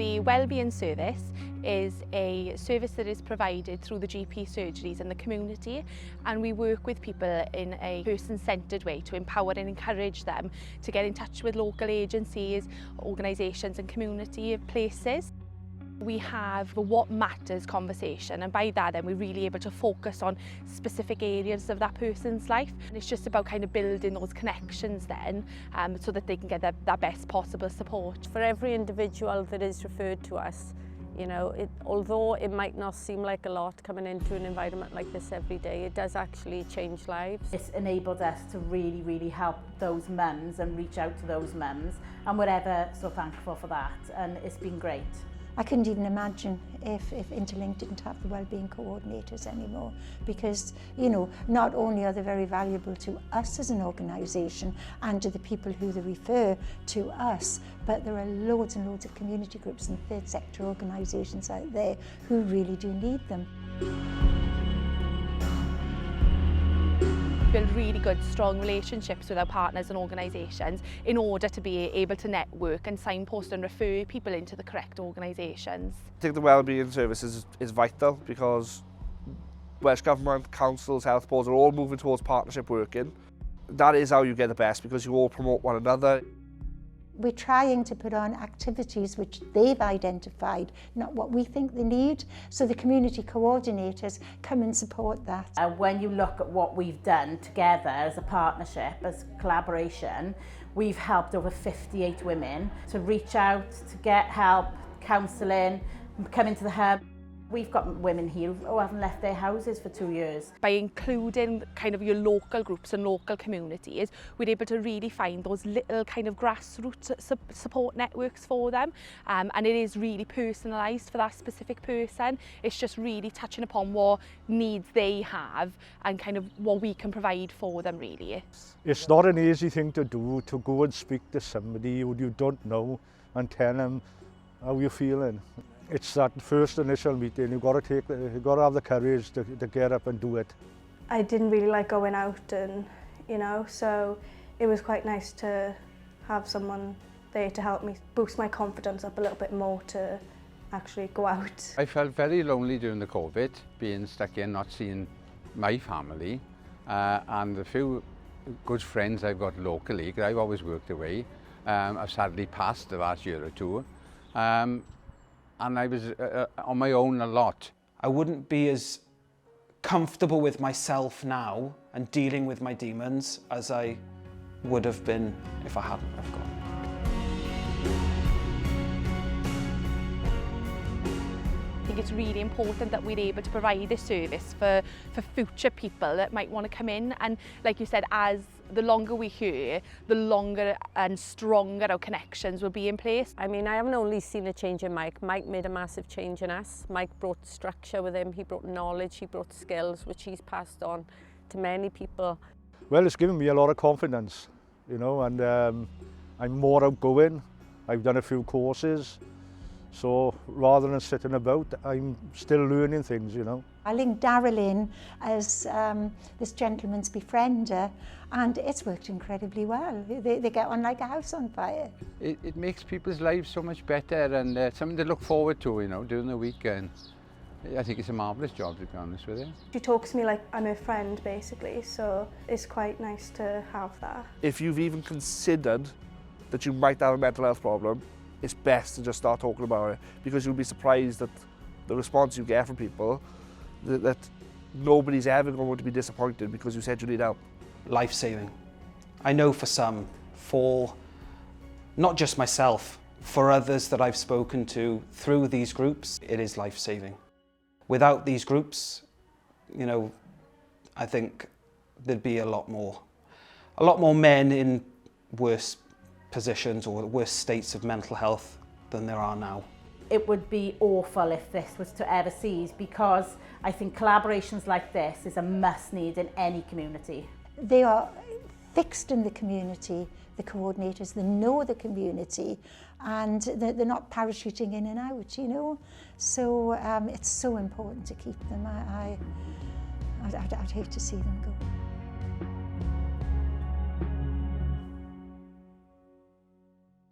The Wellbeing service is a service that is provided through the GP surgeries in the community, and we work with people in a person-centred way to empower and encourage them to get in touch with local agencies, organisations and community places. We have the what matters conversation, and by that then we're really able to focus on specific areas of that person's life, and it's just about kind of building those connections then so that they can get that best possible support. For every individual that is referred to us, you know, although it might not seem like a lot coming into an environment like this every day, it does actually change lives. It's enabled us to really help those mums and reach out to those mums, and we're ever so thankful for that, and it's been great. I couldn't even imagine if Interlink didn't have the wellbeing coordinators anymore, because, you know, not only are they very valuable to us as an organisation and to the people who they refer to us, but there are loads and loads of community groups and third sector organisations out there who really do need them. Build really good, strong relationships with our partners and organisations in order to be able to network and signpost and refer people into the correct organisations. I think the wellbeing service is vital, because Welsh Government, councils, health boards are all moving towards partnership working. That is how you get the best, because you all promote one another. We're trying to put on activities which they've identified, not what we think they need. So the community coordinators come and support that. When you look at what we've done together as a partnership, as collaboration, we've helped over 58 women to reach out, to get help, counselling, come into the hub. We've got women here who haven't left their houses for 2 years. By including kind of your local groups and local communities, we're able to really find those little kind of grassroots support networks for them, and it is really personalised for that specific person. It's just really touching upon what needs they have and kind of what we can provide for them, really. It's not an easy thing to do, to go and speak to somebody who you don't know and tell them how you're feeling. It's that first initial meeting. You've got to have the courage to get up and do it. I didn't really like going out, and you know, so it was quite nice to have someone there to help me boost my confidence up a little bit more to actually go out. I felt very lonely during the COVID, being stuck in, not seeing my family, and the few good friends I've got locally, because I've always worked away. I've sadly passed the last year or two. And I was on my own a lot. I wouldn't be as comfortable with myself now and dealing with my demons as I would have been if I hadn't have gone. I think it's really important that we're able to provide this service for future people that might want to come in, and like you said, as the longer we're here, the longer and stronger our connections will be in place. I mean, I haven't only seen a change in Mike. Mike made a massive change in us. Mike brought structure with him, he brought knowledge, he brought skills, which he's passed on to many people. Well, it's given me a lot of confidence, you know, and I'm more outgoing. I've done a few courses. So rather than sitting about, I'm still learning things, you know. I linked Daryl in as this gentleman's befriender, and it's worked incredibly well. They get on like a house on fire. It makes people's lives so much better, and something to look forward to, you know, during the weekend. I think it's a marvellous job, to be honest with you. She talks to me like I'm her friend, basically, so it's quite nice to have that. If you've even considered that you might have a mental health problem, it's best to just start talking about it, because you'll be surprised at the response you get from people, that nobody's ever going to be disappointed because you said you need help. Life-saving. I know for some, for not just myself, for others that I've spoken to through these groups, it is life-saving. Without these groups, you know, I think there'd be a lot more men in worse positions or worse states of mental health than there are now. It would be awful if this was to ever cease, because I think collaborations like this is a must need in any community. They are fixed in the community, the coordinators, they know the community, and they're not parachuting in and out, you know. So it's so important to keep them. I'd hate to see them go.